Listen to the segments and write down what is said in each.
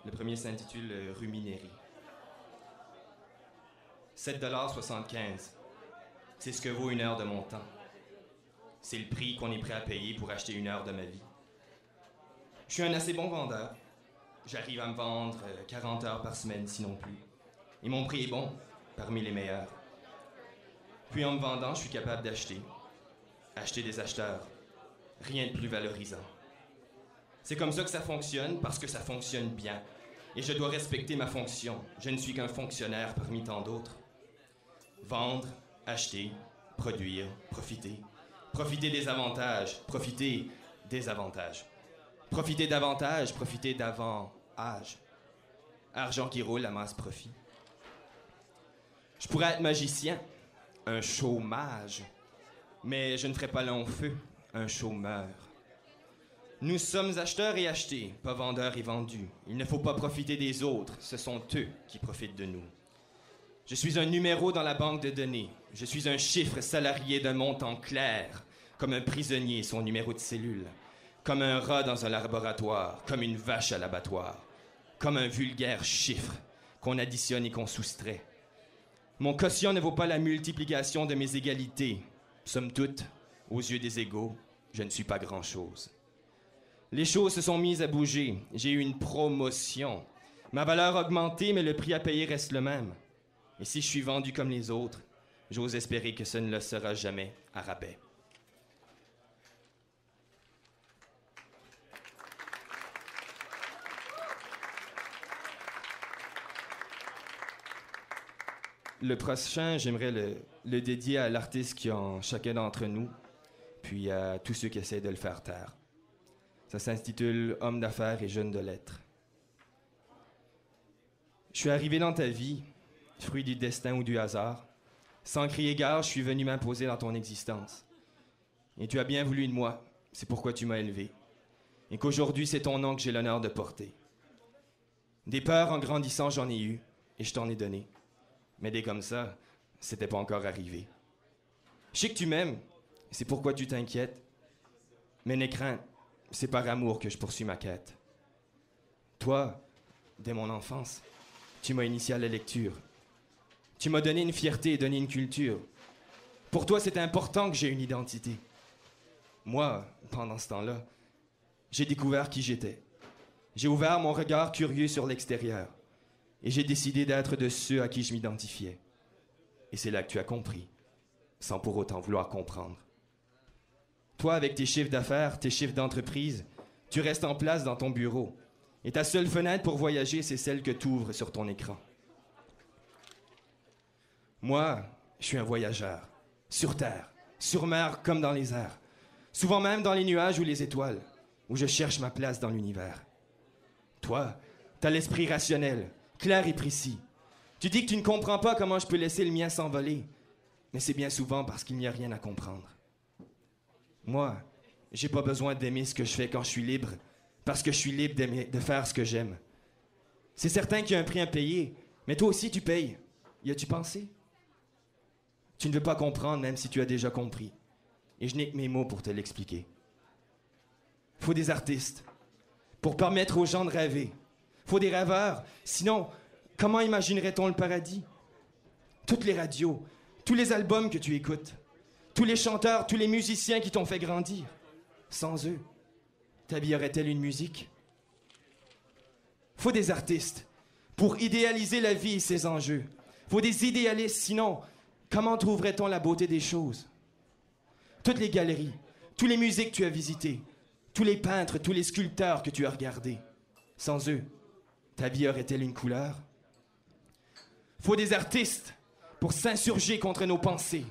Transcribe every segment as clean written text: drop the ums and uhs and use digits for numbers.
Le premier s'intitule Ruminérie. 7,75 $. C'est ce que vaut une heure de mon temps. C'est le prix qu'on est prêt à payer pour acheter une heure de ma vie. Je suis un assez bon vendeur. J'arrive à me vendre 40 heures par semaine, sinon plus. Et mon prix est bon, parmi les meilleurs. Puis en me vendant, je suis capable d'acheter. Acheter des acheteurs. Rien de plus valorisant. C'est comme ça que ça fonctionne, parce que ça fonctionne bien. Et je dois respecter ma fonction. Je ne suis qu'un fonctionnaire parmi tant d'autres. Vendre, acheter, produire, profiter. Profiter des avantages, profiter des avantages. Profiter davantage, profiter d'avant-âge. Argent qui roule, amasse profit. Je pourrais être magicien, un chômage, mais je ne ferai pas long feu, un chômeur. Nous sommes acheteurs et achetés, pas vendeurs et vendus. Il ne faut pas profiter des autres, ce sont eux qui profitent de nous. Je suis un numéro dans la banque de données. Je suis un chiffre salarié d'un montant clair, comme un prisonnier son numéro de cellule, comme un rat dans un laboratoire, comme une vache à l'abattoir, comme un vulgaire chiffre qu'on additionne et qu'on soustrait. Mon quotient ne vaut pas la multiplication de mes égalités. Somme toute, aux yeux des égaux, je ne suis pas grand-chose. Les choses se sont mises à bouger. J'ai eu une promotion. Ma valeur a augmenté, mais le prix à payer reste le même. Et si je suis vendu comme les autres, j'ose espérer que ce ne le sera jamais à rabais. Le prochain, j'aimerais le dédier à l'artiste qui est en chacun d'entre nous, puis à tous ceux qui essaient de le faire taire. Ça s'intitule « Homme d'affaires et jeune de lettres ». Je suis arrivé dans ta vie, fruit du destin ou du hasard. Sans crier gare, je suis venu m'imposer dans ton existence. Et tu as bien voulu de moi, c'est pourquoi tu m'as élevé. Et qu'aujourd'hui, c'est ton nom que j'ai l'honneur de porter. Des peurs en grandissant, j'en ai eu, et je t'en ai donné. Mais des comme ça, c'était pas encore arrivé. Je sais que tu m'aimes, c'est pourquoi tu t'inquiètes. Mais n'aie crainte, c'est par amour que je poursuis ma quête. Toi, dès mon enfance, tu m'as initié à la lecture. Tu m'as donné une fierté et donné une culture. Pour toi, c'est important que j'ai une identité. Moi, pendant ce temps-là, j'ai découvert qui j'étais. J'ai ouvert mon regard curieux sur l'extérieur. Et j'ai décidé d'être de ceux à qui je m'identifiais. Et c'est là que tu as compris, sans pour autant vouloir comprendre. Toi, avec tes chiffres d'affaires, tes chiffres d'entreprise, tu restes en place dans ton bureau. Et ta seule fenêtre pour voyager, c'est celle que tu ouvres sur ton écran. Moi, je suis un voyageur. Sur terre, sur mer comme dans les airs. Souvent même dans les nuages ou les étoiles, où je cherche ma place dans l'univers. Toi, t'as l'esprit rationnel, clair et précis. Tu dis que tu ne comprends pas comment je peux laisser le mien s'envoler. Mais c'est bien souvent parce qu'il n'y a rien à comprendre. Moi, j'ai pas besoin d'aimer ce que je fais quand je suis libre, parce que je suis libre de faire ce que j'aime. C'est certain qu'il y a un prix à payer, mais toi aussi tu payes. Y as-tu pensé? Tu ne veux pas comprendre même si tu as déjà compris. Et je n'ai que mes mots pour te l'expliquer. Faut des artistes, pour permettre aux gens de rêver. Faut des rêveurs, sinon, comment imaginerait-on le paradis? Toutes les radios, tous les albums que tu écoutes, tous les chanteurs, tous les musiciens qui t'ont fait grandir. Sans eux, ta vie aurait-elle une musique? Faut des artistes pour idéaliser la vie et ses enjeux. Faut des idéalistes, sinon, comment trouverait-on la beauté des choses? Toutes les galeries, tous les musées que tu as visités, tous les peintres, tous les sculpteurs que tu as regardés. Sans eux, ta vie aurait-elle une couleur? Faut des artistes pour s'insurger contre nos pensées.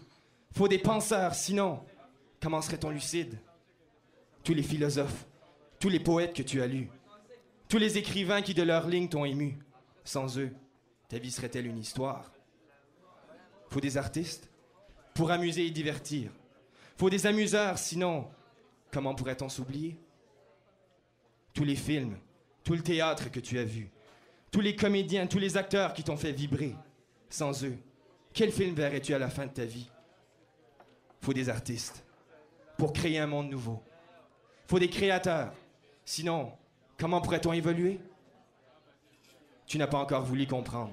Faut des penseurs, sinon, comment serait-on lucide? Tous les philosophes, tous les poètes que tu as lus, tous les écrivains qui de leurs lignes t'ont ému. Sans eux, ta vie serait-elle une histoire? Faut des artistes pour amuser et divertir. Faut des amuseurs, sinon, comment pourrait-on s'oublier? Tous les films, tout le théâtre que tu as vu, tous les comédiens, tous les acteurs qui t'ont fait vibrer. Sans eux, quel film verrais-tu à la fin de ta vie? Faut des artistes pour créer un monde nouveau. Faut des créateurs. Sinon, comment pourrait-on évoluer? Tu n'as pas encore voulu comprendre.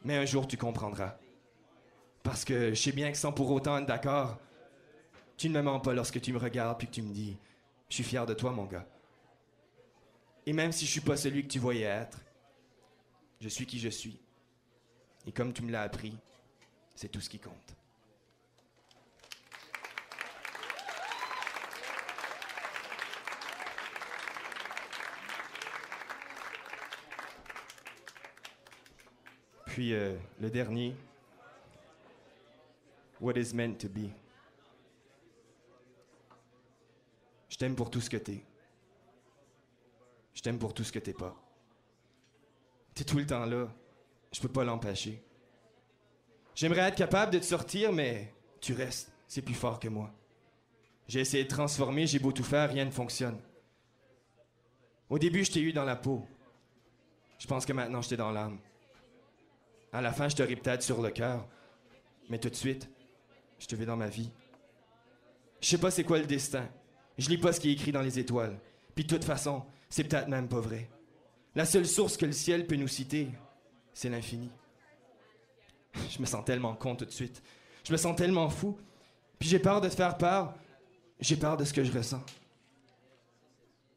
Mais un jour, tu comprendras. Parce que je sais bien que sans pour autant être d'accord, tu ne me mens pas lorsque tu me regardes puis que tu me dis « Je suis fier de toi, mon gars. » Et même si je suis pas celui que tu voyais être, je suis qui je suis. Et comme tu me l'as appris, c'est tout ce qui compte. Puis le dernier, What is meant to be. Je t'aime pour tout ce que t'es. Je t'aime pour tout ce que t'es pas. T'es tout le temps là. Je peux pas l'empêcher. J'aimerais être capable de te sortir, mais tu restes. C'est plus fort que moi. J'ai essayé de transformer, j'ai beau tout faire, rien ne fonctionne. Au début, je t'ai eu dans la peau. Je pense que maintenant, je t'ai dans l'âme. À la fin, je t'aurai peut-être sur le cœur. Mais tout de suite, je te veux dans ma vie. Je sais pas c'est quoi le destin. Je lis pas ce qui est écrit dans les étoiles. Puis de toute façon, c'est peut-être même pas vrai. La seule source que le ciel peut nous citer, c'est l'infini. Je me sens tellement con tout de suite. Je me sens tellement fou. Puis j'ai peur de te faire peur. J'ai peur de ce que je ressens.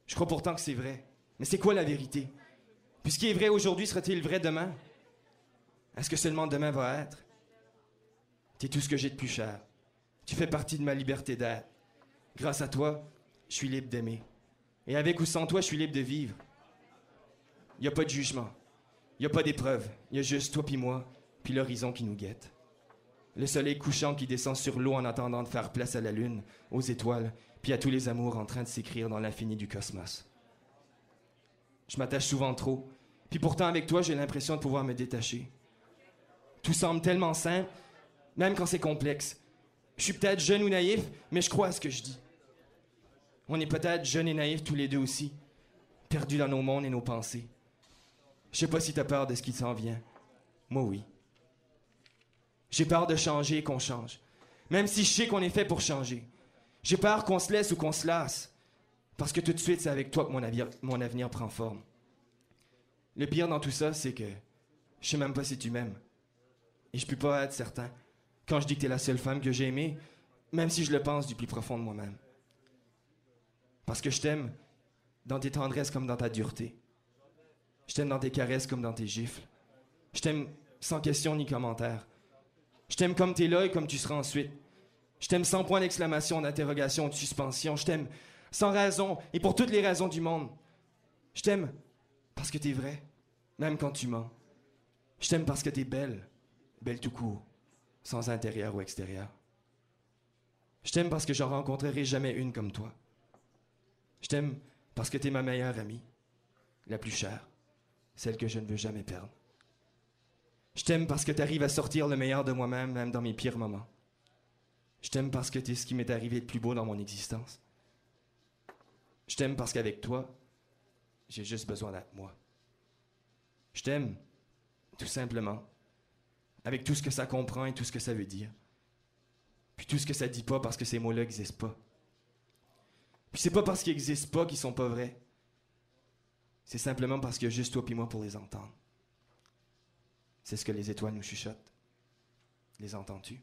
Je crois pourtant que c'est vrai. Mais c'est quoi la vérité? Puis ce qui est vrai aujourd'hui sera-t-il vrai demain? Est-ce que seulement demain va être? T'es tout ce que j'ai de plus cher. Tu fais partie de ma liberté d'être. Grâce à toi, je suis libre d'aimer. Et avec ou sans toi, je suis libre de vivre. Il n'y a pas de jugement. Il n'y a pas d'épreuve. Il y a juste toi puis moi, puis l'horizon qui nous guette. Le soleil couchant qui descend sur l'eau en attendant de faire place à la lune, aux étoiles, puis à tous les amours en train de s'écrire dans l'infini du cosmos. Je m'attache souvent trop, puis pourtant avec toi, j'ai l'impression de pouvoir me détacher. Tout semble tellement simple, même quand c'est complexe. Je suis peut-être jeune ou naïf, mais je crois à ce que je dis. On est peut-être jeunes et naïfs tous les deux aussi, perdus dans nos mondes et nos pensées. Je sais pas si t'as peur de ce qui s'en vient. Moi, oui. J'ai peur de changer et qu'on change. Même si je sais qu'on est fait pour changer. J'ai peur qu'on se laisse ou qu'on se lasse. Parce que tout de suite, c'est avec toi que mon avenir prend forme. Le pire dans tout ça, c'est que je sais même pas si tu m'aimes. Et je peux pas être certain quand je dis que t'es la seule femme que j'ai aimée, même si je le pense du plus profond de moi-même. Parce que je t'aime dans tes tendresses comme dans ta dureté. Je t'aime dans tes caresses comme dans tes gifles. Je t'aime sans question ni commentaire. Je t'aime comme t'es là et comme tu seras ensuite. Je t'aime sans point d'exclamation, d'interrogation, de suspension. Je t'aime sans raison et pour toutes les raisons du monde. Je t'aime parce que t'es vrai, même quand tu mens. Je t'aime parce que t'es belle, belle tout court, sans intérieur ou extérieur. Je t'aime parce que j'en rencontrerai jamais une comme toi. Je t'aime parce que t'es ma meilleure amie, la plus chère, celle que je ne veux jamais perdre. Je t'aime parce que t'arrives à sortir le meilleur de moi-même, même dans mes pires moments. Je t'aime parce que t'es ce qui m'est arrivé de plus beau dans mon existence. Je t'aime parce qu'avec toi, j'ai juste besoin d'être moi. Je t'aime, tout simplement, avec tout ce que ça comprend et tout ce que ça veut dire. Puis tout ce que ça dit pas parce que ces mots-là n'existent pas. Puis c'est pas parce qu'ils n'existent pas qu'ils sont pas vrais. C'est simplement parce qu'il y a juste toi et moi pour les entendre. C'est ce que les étoiles nous chuchotent. Les entends-tu?